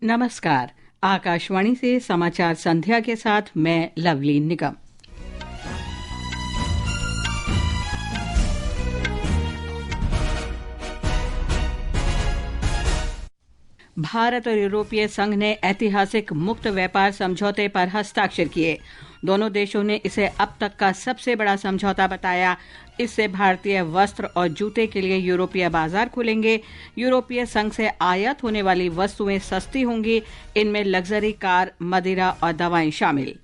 नमस्कार। आकाशवाणी से समाचार संध्या के साथ मैं लवली निगम। भारत और यूरोपीय संघ ने ऐतिहासिक मुक्त व्यापार समझौते पर हस्ताक्षर किए। दोनों देशों ने इसे अब तक का सबसे बड़ा समझौता बताया। इससे भारतीय वस्त्र और जूते के लिए यूरोपीय बाजार खुलेंगे। यूरोपीय संघ से आयात होने वाली वस्तुएं सस्ती होंगी। इनमें लग्जरी कार, मदिरा और दवाएं शामिल।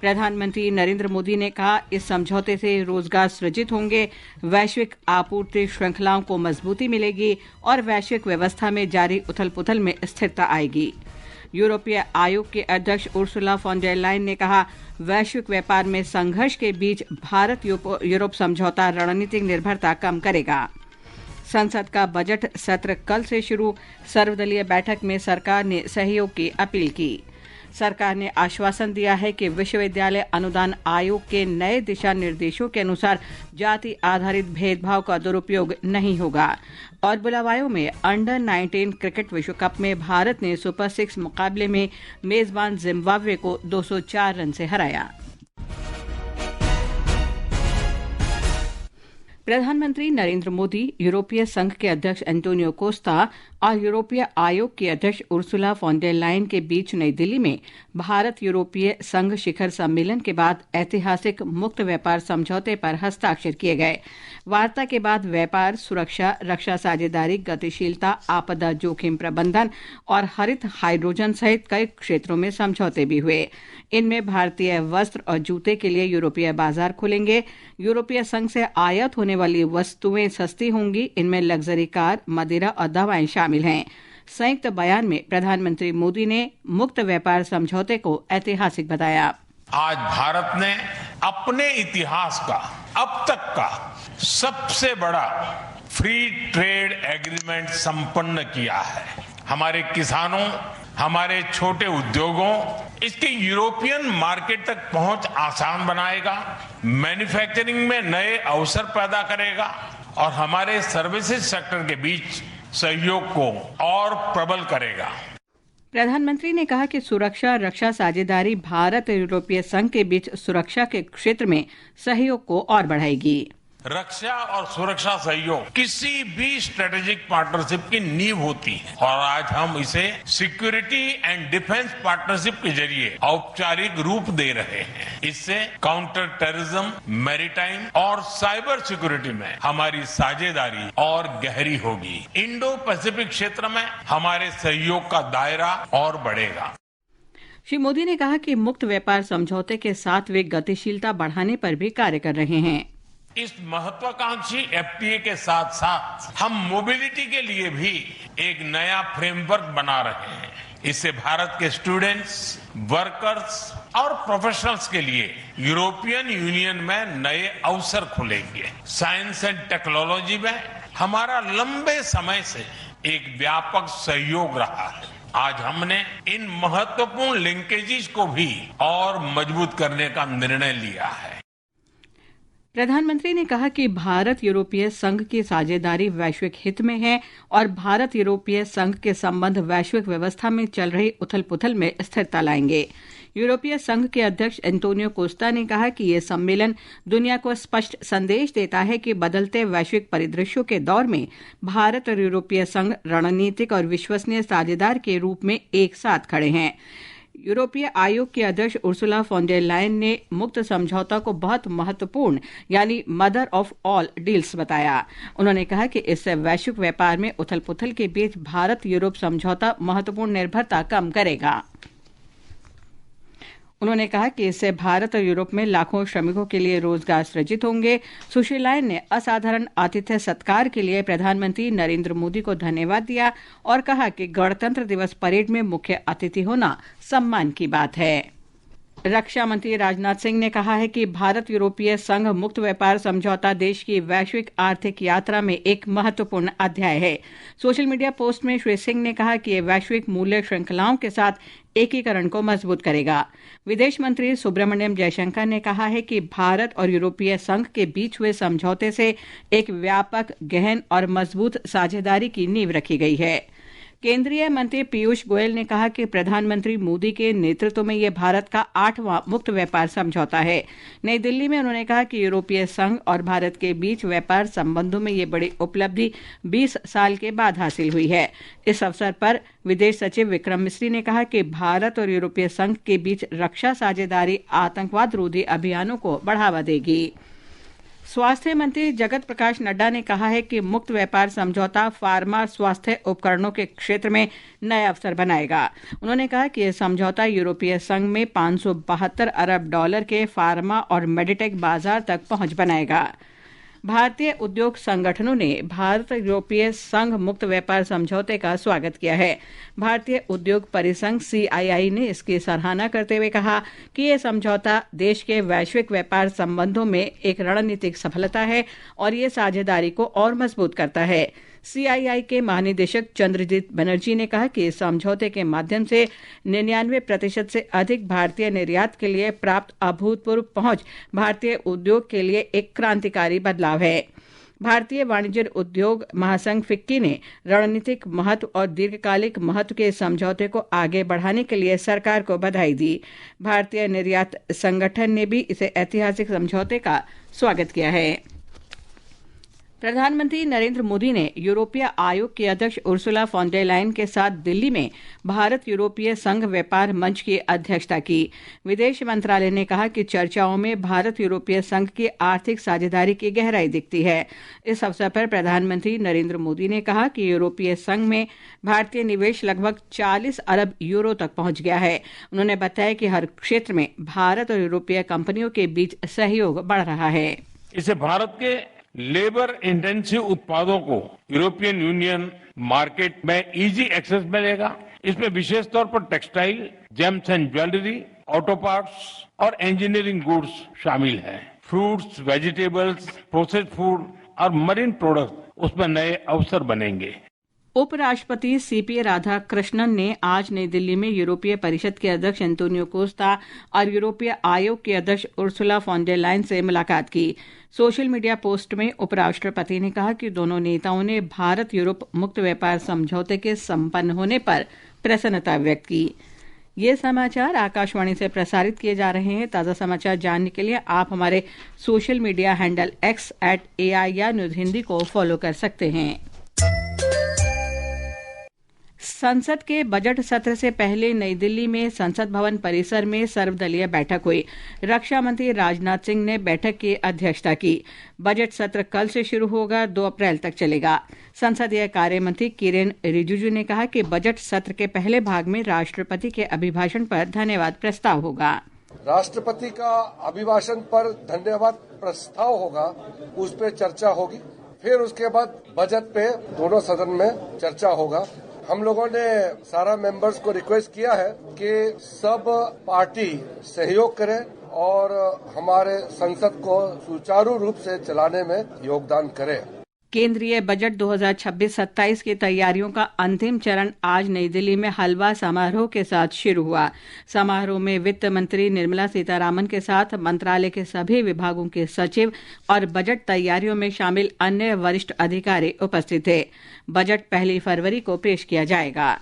प्रधानमंत्री नरेंद्र मोदी ने कहा, इस समझौते से रोजगार सृजित होंगे, वैश्विक आपूर्ति श्रृंखलाओं को मजबूती मिलेगी और वैश्विक व्यवस्था में जारी उथल-पुथल में स्थिरता आएगी। यूरोपीय आयोग के अध्यक्ष उर्सुला फॉन डेर लायन ने कहा, वैश्विक व्यापार में संघर्ष के बीच भारत यूरोप समझौता रणनीतिक निर्भरता कम करेगा। संसद का बजट सत्र कल से शुरू। सर्वदलीय बैठक में सरकार ने सहयोग की अपील की। सरकार ने आश्वासन दिया है कि विश्वविद्यालय अनुदान आयोग के नए दिशा निर्देशों के अनुसार जाति आधारित भेदभाव का दुरुपयोग नहीं होगा। और बुलावायों में अंडर 19 क्रिकेट विश्व कप में भारत ने सुपर 6 मुकाबले में मेजबान जिम्बाब्वे को 204 रन से हराया। प्रधानमंत्री नरेंद्र मोदी, यूरोपीय संघ के अध्यक्ष एंटोनियो कोस्टा और यूरोपीय आयोग की अध्यक्ष उर्सुला फॉन डेर लायन के बीच नई दिल्ली में भारत यूरोपीय संघ शिखर सम्मेलन के बाद ऐतिहासिक मुक्त व्यापार समझौते पर हस्ताक्षर किए गए। वार्ता के बाद व्यापार, सुरक्षा, रक्षा साझेदारी, गतिशीलता, आपदा जोखिम प्रबंधन और हरित हाइड्रोजन सहित कई क्षेत्रों में समझौते भी हुए। इनमें भारतीय वस्त्र और जूते के लिए यूरोपीय बाजार खुलेंगे। यूरोपीय संघ से आयात होने वाली वस्तुएं सस्ती होंगी। इनमें लग्जरी कार, मदिरा और दवाएं शामिल हैं। संयुक्त बयान में प्रधानमंत्री मोदी ने मुक्त व्यापार समझौते को ऐतिहासिक बताया। आज भारत ने अपने इतिहास का अब तक का सबसे बड़ा फ्री ट्रेड एग्रीमेंट संपन्न किया है। हमारे किसानों, हमारे छोटे उद्योगों, इसके यूरोपियन मार्केट तक पहुंच आसान बनाएगा, मैन्युफैक्चरिंग में नए अवसर पैदा करेगा और हमारे सर्विसेज सेक्टर के बीच सहयोग को और प्रबल करेगा। प्रधानमंत्री ने कहा कि सुरक्षा रक्षा साझेदारी भारत और यूरोपीय संघ के बीच सुरक्षा के क्षेत्र में सहयोग को और बढ़ाएगी। रक्षा और सुरक्षा सहयोग किसी भी स्ट्रेटेजिक पार्टनरशिप की नींव होती है और आज हम इसे सिक्योरिटी एंड डिफेंस पार्टनरशिप के जरिए औपचारिक रूप दे रहे हैं। इससे काउंटर टेररिज्म, मैरीटाइम और साइबर सिक्योरिटी में हमारी साझेदारी और गहरी होगी। इंडो पैसिफिक क्षेत्र में हमारे सहयोग का दायरा और बढ़ेगा। श्री मोदी ने कहा कि मुक्त व्यापार समझौते के साथ वे गतिशीलता बढ़ाने पर भी कार्य कर रहे हैं। इस महत्वाकांक्षी एफटीए के साथ साथ हम मोबिलिटी के लिए भी एक नया फ्रेमवर्क बना रहे हैं। इससे भारत के स्टूडेंट्स, वर्कर्स और प्रोफेशनल्स के लिए यूरोपियन यूनियन में नए अवसर खुलेंगे। साइंस एंड टेक्नोलॉजी में हमारा लंबे समय से एक व्यापक सहयोग रहा है। आज हमने इन महत्वपूर्ण लिंकेजेस को भी और मजबूत करने का निर्णय लिया है। प्रधानमंत्री ने कहा कि भारत यूरोपीय संघ की साझेदारी वैश्विक हित में है और भारत यूरोपीय संघ के संबंध वैश्विक व्यवस्था में चल रही उथल-पुथल में स्थिरता लाएंगे। यूरोपीय संघ के अध्यक्ष एंटोनियो कोस्टा ने कहा कि ये सम्मेलन दुनिया को स्पष्ट संदेश देता है कि बदलते वैश्विक परिदृश्यों के दौर में भारत और यूरोपीय संघ रणनीतिक और विश्वसनीय साझेदार के रूप में एक साथ खड़े हैं। यूरोपीय आयोग के अध्यक्ष उर्सुला फॉन डेर लायन ने मुक्त समझौता को बहुत महत्वपूर्ण यानी मदर ऑफ ऑल डील्स बताया। उन्होंने कहा कि इससे वैश्विक व्यापार में उथल-पुथल के बीच भारत यूरोप समझौता महत्वपूर्ण निर्भरता कम करेगा। उन्होंने कहा कि इससे भारत और यूरोप में लाखों श्रमिकों के लिए रोजगार सृजित होंगे। सुश्री लायन ने असाधारण आतिथ्य सत्कार के लिए प्रधानमंत्री नरेंद्र मोदी को धन्यवाद दिया और कहा कि गणतंत्र दिवस परेड में मुख्य अतिथि होना सम्मान की बात है। रक्षा मंत्री राजनाथ सिंह ने कहा है कि भारत यूरोपीय संघ मुक्त व्यापार समझौता देश की वैश्विक आर्थिक यात्रा में एक महत्वपूर्ण अध्याय है। सोशल मीडिया पोस्ट में श्री सिंह ने कहा कि ये वैश्विक मूल्य श्रृंखलाओं के साथ एकीकरण को मजबूत करेगा। विदेश मंत्री सुब्रमण्यम जयशंकर ने कहा है कि भारत और यूरोपीय संघ के बीच हुए समझौते से एक व्यापक, गहन और मजबूत साझेदारी की नींव रखी गई है। केंद्रीय मंत्री पीयूष गोयल ने कहा कि प्रधानमंत्री मोदी के नेतृत्व में यह भारत का 8वां मुक्त व्यापार समझौता है। नई दिल्ली में उन्होंने कहा कि यूरोपीय संघ और भारत के बीच व्यापार संबंधों में यह बड़ी उपलब्धि 20 साल के बाद हासिल हुई है। इस अवसर पर विदेश सचिव विक्रम मिस्री ने कहा कि भारत और यूरोपीय संघ के बीच रक्षा साझेदारी आतंकवाद रोधी अभियानों को बढ़ावा देगी। स्वास्थ्य मंत्री जगत प्रकाश नड्डा ने कहा है कि मुक्त व्यापार समझौता फार्मा स्वास्थ्य उपकरणों के क्षेत्र में नए अवसर बनाएगा। उन्होंने कहा कि यह समझौता यूरोपीय संघ में $572 अरब के फार्मा और मेडिटेक बाजार तक पहुंच बनाएगा। भारतीय उद्योग संगठनों ने भारत यूरोपीय संघ मुक्त व्यापार समझौते का स्वागत किया है। भारतीय उद्योग परिसंघ CII ने इसकी सराहना करते हुए कहा कि यह समझौता देश के वैश्विक व्यापार संबंधों में एक रणनीतिक सफलता है और ये साझेदारी को और मजबूत करता है। CII के महानिदेशक चंद्रजीत बनर्जी ने कहा कि इस समझौते के माध्यम से 99% से अधिक भारतीय निर्यात के लिए प्राप्त अभूतपूर्व पहुंच भारतीय उद्योग के लिए एक क्रांतिकारी बदलाव है। भारतीय वाणिज्य उद्योग महासंघ फिक्की ने रणनीतिक महत्व और दीर्घकालिक महत्व के समझौते को आगे बढ़ाने के लिए सरकार को बधाई दी। भारतीय निर्यात संगठन ने भी इसे ऐतिहासिक समझौते का स्वागत किया है। प्रधानमंत्री नरेंद्र मोदी ने यूरोपीय आयोग की अध्यक्ष उर्सुला फॉन डर लायन के साथ दिल्ली में भारत यूरोपीय संघ व्यापार मंच की अध्यक्षता की। विदेश मंत्रालय ने कहा कि चर्चाओं में भारत यूरोपीय संघ की आर्थिक साझेदारी की गहराई दिखती है। इस अवसर पर प्रधानमंत्री नरेंद्र मोदी ने कहा कि यूरोपीय संघ में भारतीय निवेश लगभग 40 अरब यूरो तक पहुंच गया है। उन्होंने बताया कि हर क्षेत्र में भारत और यूरोपीय कंपनियों के बीच सहयोग बढ़ रहा है। इससे भारत के लेबर इंटेंसिव उत्पादों को यूरोपियन यूनियन मार्केट में इजी एक्सेस मिलेगा। इसमें विशेष तौर पर textile, James and jewellery, auto parts और इंजीनियरिंग गुड्स शामिल हैं। फ्रूट्स, वेजिटेबल्स, प्रोसेस्ड फूड और मरीन प्रोडक्ट उसमें नए अवसर बनेंगे। उपराष्ट्रपति CP राधाकृष्णन ने आज नई दिल्ली में यूरोपीय परिषद के अध्यक्ष एंटोनियो कोस्टा और यूरोपीय आयोग की अध्यक्ष उर्सुला फॉन डर लायन से मुलाकात की। सोशल मीडिया पोस्ट में उपराष्ट्रपति ने कहा कि दोनों नेताओं ने भारत यूरोप मुक्त व्यापार समझौते के संपन्न होने पर प्रसन्नता व्यक्त की। ये समाचार आकाशवाणी से प्रसारित किए जा रहे हैं। ताज़ा समाचार जानने के लिए आप हमारे social media handle X @AIR news Hindi को फॉलो कर सकते हैं। संसद के बजट सत्र से पहले नई दिल्ली में संसद भवन परिसर में सर्वदलीय बैठक हुई। रक्षा मंत्री राजनाथ सिंह ने बैठक की अध्यक्षता की। बजट सत्र कल से शुरू होगा, 2 अप्रैल तक चलेगा। संसदीय कार्य मंत्री किरेन रिजिजू ने कहा कि बजट सत्र के पहले भाग में राष्ट्रपति के अभिभाषण पर धन्यवाद प्रस्ताव होगा। राष्ट्रपति का अभिभाषण पर धन्यवाद प्रस्ताव होगा, उस पर चर्चा होगी। फिर उसके बाद बजट पे दोनों सदन में चर्चा होगा। हम लोगों ने सारा मेंबर्स को रिक्वेस्ट किया है कि सब पार्टी सहयोग करें और हमारे संसद को सुचारू रूप से चलाने में योगदान करें। केंद्रीय बजट 2026-27 की तैयारियों का अंतिम चरण आज नई दिल्ली में हलवा समारोह के साथ शुरू हुआ। समारोह में वित्त मंत्री निर्मला सीतारामन के साथ मंत्रालय के सभी विभागों के सचिव और बजट तैयारियों में शामिल अन्य वरिष्ठ अधिकारी उपस्थित थे। बजट 1 फरवरी को पेश किया जाएगा।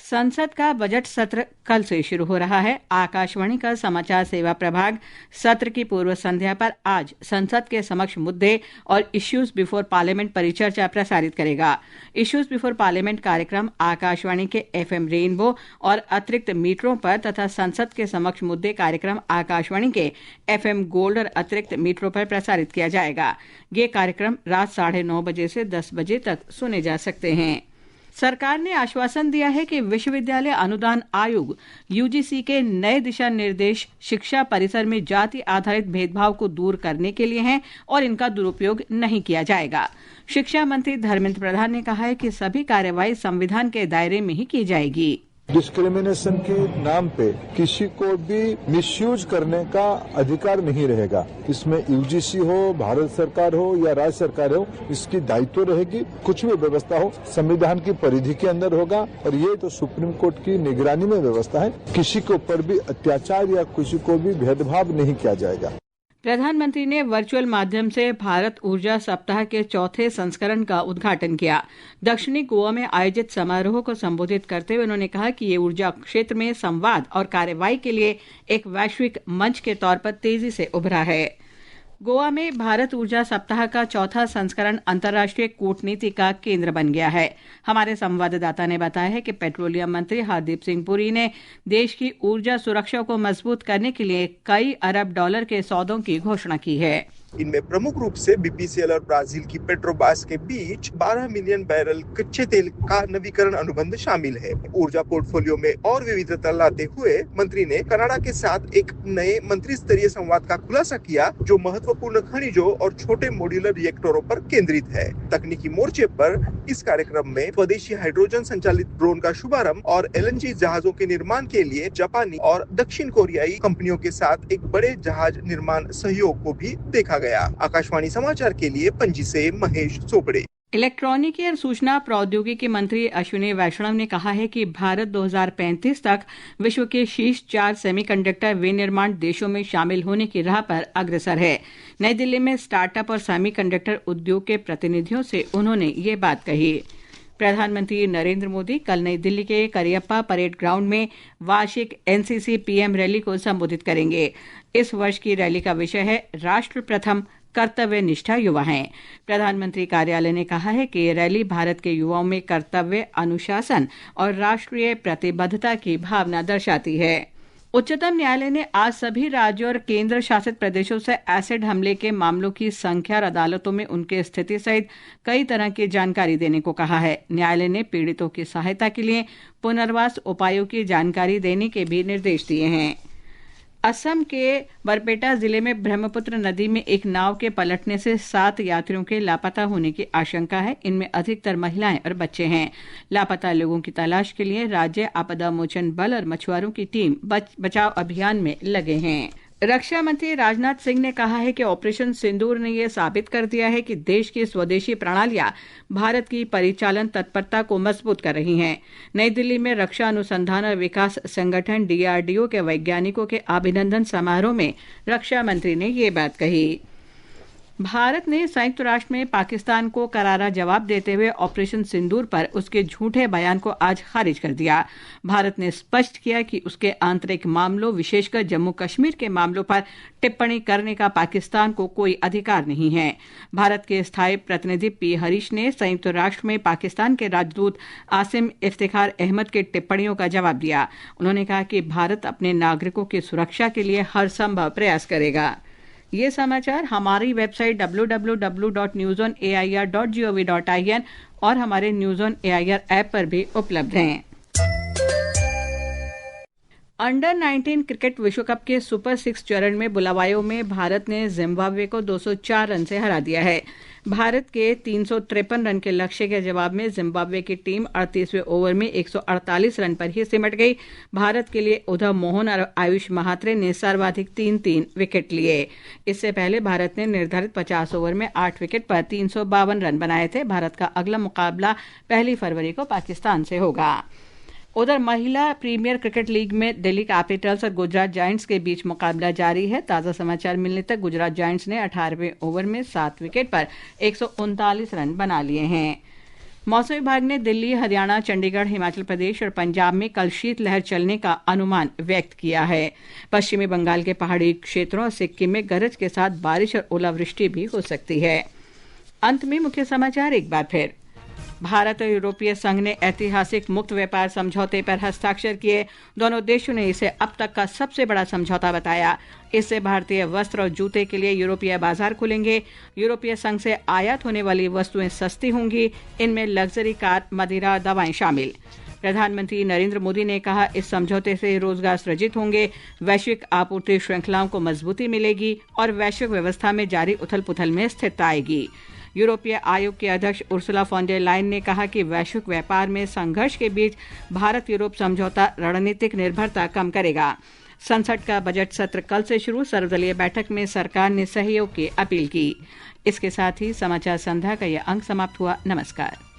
संसद का बजट सत्र कल से शुरू हो रहा है। आकाशवाणी का समाचार सेवा प्रभाग सत्र की पूर्व संध्या पर आज संसद के समक्ष मुद्दे और इश्यूज बिफोर पार्लियामेंट परिचर्चा प्रसारित करेगा। इश्यूज बिफोर पार्लियामेंट कार्यक्रम आकाशवाणी के FM रेनबो और अतिरिक्त मीटरों पर तथा संसद के समक्ष मुद्दे कार्यक्रम आकाशवाणी के FM गोल्ड और अतिरिक्त मीटरों पर प्रसारित किया जाएगा। ये कार्यक्रम रात 9:30 बजे से 10 बजे तक सुने जा सकते हैं। सरकार ने आश्वासन दिया है कि विश्वविद्यालय अनुदान आयोग UGC के नए दिशा निर्देश शिक्षा परिसर में जाति आधारित भेदभाव को दूर करने के लिए हैं और इनका दुरुपयोग नहीं किया जाएगा। शिक्षा मंत्री धर्मेंद्र प्रधान ने कहा है कि सभी कार्यवाही संविधान के दायरे में ही की जाएगी। डिस्क्रिमिनेशन के नाम पे किसी को भी मिसयूज करने का अधिकार नहीं रहेगा। इसमें UGC हो, भारत सरकार हो या राज्य सरकार हो, इसकी दायित्व रहेगी। कुछ भी व्यवस्था हो संविधान की परिधि के अंदर होगा और ये तो सुप्रीम कोर्ट की निगरानी में व्यवस्था है। किसी के ऊपर भी अत्याचार या किसी को भी भेदभाव नहीं किया जाएगा। प्रधानमंत्री ने वर्चुअल माध्यम से भारत ऊर्जा सप्ताह के चौथे संस्करण का उद्घाटन किया। दक्षिणी गोवा में आयोजित समारोह को संबोधित करते हुए उन्होंने कहा कि ये ऊर्जा क्षेत्र में संवाद और कार्रवाई के लिए एक वैश्विक मंच के तौर पर तेजी से उभरा है। गोवा में भारत ऊर्जा सप्ताह का चौथा संस्करण अंतर्राष्ट्रीय कूटनीति का केंद्र बन गया है। हमारे संवाददाता ने बताया है कि पेट्रोलियम मंत्री हरदीप सिंह पुरी ने देश की ऊर्जा सुरक्षा को मजबूत करने के लिए कई अरब डॉलर के सौदों की घोषणा की है। इनमें प्रमुख रूप से बीपीसीएल और ब्राजील की पेट्रोबास के बीच 12 मिलियन बैरल कच्चे तेल का नवीकरण अनुबंध शामिल है। ऊर्जा पोर्टफोलियो में और विविधता लाते हुए मंत्री ने कनाडा के साथ एक नए मंत्री स्तरीय संवाद का खुलासा किया, जो महत्वपूर्ण खनिजों और छोटे मॉड्यूलर रिएक्टरों पर केंद्रित है। तकनीकी मोर्चे पर इस कार्यक्रम में स्वदेशी हाइड्रोजन संचालित ड्रोन का शुभारंभ और एलएनजी जहाजों के निर्माण के लिए जापानी और दक्षिण कोरियाई कंपनियों के साथ एक बड़े जहाज निर्माण सहयोग को भी देखा गया। आकाशवाणी समाचार के लिए पणजी से महेश चोपड़े। इलेक्ट्रॉनिकी और सूचना प्रौद्योगिकी मंत्री अश्विनी वैष्णव ने कहा है कि भारत 2035 तक विश्व के शीर्ष 4 सेमीकंडक्टर विनिर्माण देशों में शामिल होने की राह पर अग्रसर है। नई दिल्ली में स्टार्टअप और सेमीकंडक्टर उद्योग के प्रतिनिधियों से उन्होंने ये बात कही। प्रधानमंत्री नरेंद्र मोदी कल नई दिल्ली के करियप्पा परेड ग्राउंड में वार्षिक एनसीसी पीएम रैली को संबोधित करेंगे। इस वर्ष की रैली का विषय है राष्ट्र प्रथम कर्तव्य निष्ठा युवा हैं। प्रधानमंत्री कार्यालय ने कहा है कि ये रैली भारत के युवाओं में कर्तव्य, अनुशासन और राष्ट्रीय प्रतिबद्धता की भावना दर्शाती है। उच्चतम न्यायालय ने आज सभी राज्यों और केंद्र शासित प्रदेशों से एसिड हमले के मामलों की संख्या और अदालतों में उनकी स्थिति सहित कई तरह की जानकारी देने को कहा है। न्यायालय ने पीड़ितों की सहायता के लिए पुनर्वास उपायों की जानकारी देने के भी निर्देश दिए हैं। असम के बरपेटा जिले में ब्रह्मपुत्र नदी में एक नाव के पलटने से 7 यात्रियों के लापता होने की आशंका है। इनमें अधिकतर महिलाएं और बच्चे हैं। लापता लोगों की तलाश के लिए राज्य आपदा मोचन बल और मछुआरों की टीम बचाव अभियान में लगे हैं। रक्षा मंत्री राजनाथ सिंह ने कहा है कि ऑपरेशन सिंदूर ने यह साबित कर दिया है कि देश की स्वदेशी प्रणालियां भारत की परिचालन तत्परता को मजबूत कर रही हैं। नई दिल्ली में रक्षा अनुसंधान और विकास संगठन डीआरडीओ के वैज्ञानिकों के अभिनंदन समारोह में रक्षा मंत्री ने ये बात कही। भारत ने संयुक्त राष्ट्र में पाकिस्तान को करारा जवाब देते हुए ऑपरेशन सिंदूर पर उसके झूठे बयान को आज खारिज कर दिया। भारत ने स्पष्ट किया कि उसके आंतरिक मामलों, विशेषकर जम्मू कश्मीर के मामलों पर टिप्पणी करने का पाकिस्तान को कोई अधिकार नहीं है। भारत के स्थायी प्रतिनिधि पी हरीश ने संयुक्त राष्ट्र में पाकिस्तान के राजदूत आसिम इफ्तिखार अहमद की टिप्पणियों का जवाब दिया। उन्होंने कहा कि भारत अपने नागरिकों की सुरक्षा के लिए हर संभव प्रयास करेगा। ये समाचार हमारी वेबसाइट www.newsonair.gov.in और हमारे न्यूज ऑन एआईआर ऐप पर भी उपलब्ध हैं। अंडर 19 क्रिकेट विश्व कप के सुपर 6 चरण में बुलावायो में भारत ने जिम्बाब्वे को 204 रन से हरा दिया है। भारत के 353 रन के लक्ष्य के जवाब में जिम्बाब्वे की टीम 38वें ओवर में 148 रन पर ही सिमट गई। भारत के लिए उधव मोहन और आयुष महात्रे ने सर्वाधिक 3-3 विकेट लिए। इससे पहले भारत ने निर्धारित 50 ओवर में 8 विकेट पर 352 रन बनाए थे। भारत का अगला मुकाबला 1 फरवरी को पाकिस्तान से होगा। उधर महिला प्रीमियर क्रिकेट लीग में दिल्ली कैपिटल्स और गुजरात जायंट्स के बीच मुकाबला जारी है। ताज़ा समाचार मिलने तक गुजरात जायंट्स ने 18वें ओवर में 7 विकेट पर 139 रन बना लिए हैं। मौसम विभाग ने दिल्ली, हरियाणा, चंडीगढ़, हिमाचल प्रदेश और पंजाब में कल शीतलहर चलने का अनुमान व्यक्त किया है। पश्चिमी बंगाल के पहाड़ी क्षेत्रों और सिक्किम में गरज के साथ बारिश और ओलावृष्टि भी हो सकती है। अंत में मुख्य समाचार एक बार फिर। भारत और यूरोपीय संघ ने ऐतिहासिक मुक्त व्यापार समझौते पर हस्ताक्षर किए। दोनों देशों ने इसे अब तक का सबसे बड़ा समझौता बताया। इससे भारतीय वस्त्र और जूते के लिए यूरोपीय बाजार खुलेंगे। यूरोपीय संघ से आयात होने वाली वस्तुएं सस्ती होंगी। इनमें लग्जरी कार, मदिरा, दवाएं शामिल। प्रधानमंत्री नरेंद्र मोदी ने कहा, इस समझौते से रोजगार सृजित होंगे, वैश्विक आपूर्ति श्रृंखलाओं को मजबूती मिलेगी और वैश्विक व्यवस्था में जारी उथल पुथल में स्थिरता आएगी। यूरोपीय आयोग के अध्यक्ष उर्सुला फॉन डर लायन ने कहा कि वैश्विक व्यापार में संघर्ष के बीच भारत यूरोप समझौता रणनीतिक निर्भरता कम करेगा। संसद का बजट सत्र कल से शुरू। सर्वदलीय बैठक में सरकार ने सहयोग की अपील की। इसके साथ ही समाचार संध्या का यह अंक समाप्त हुआ। नमस्कार।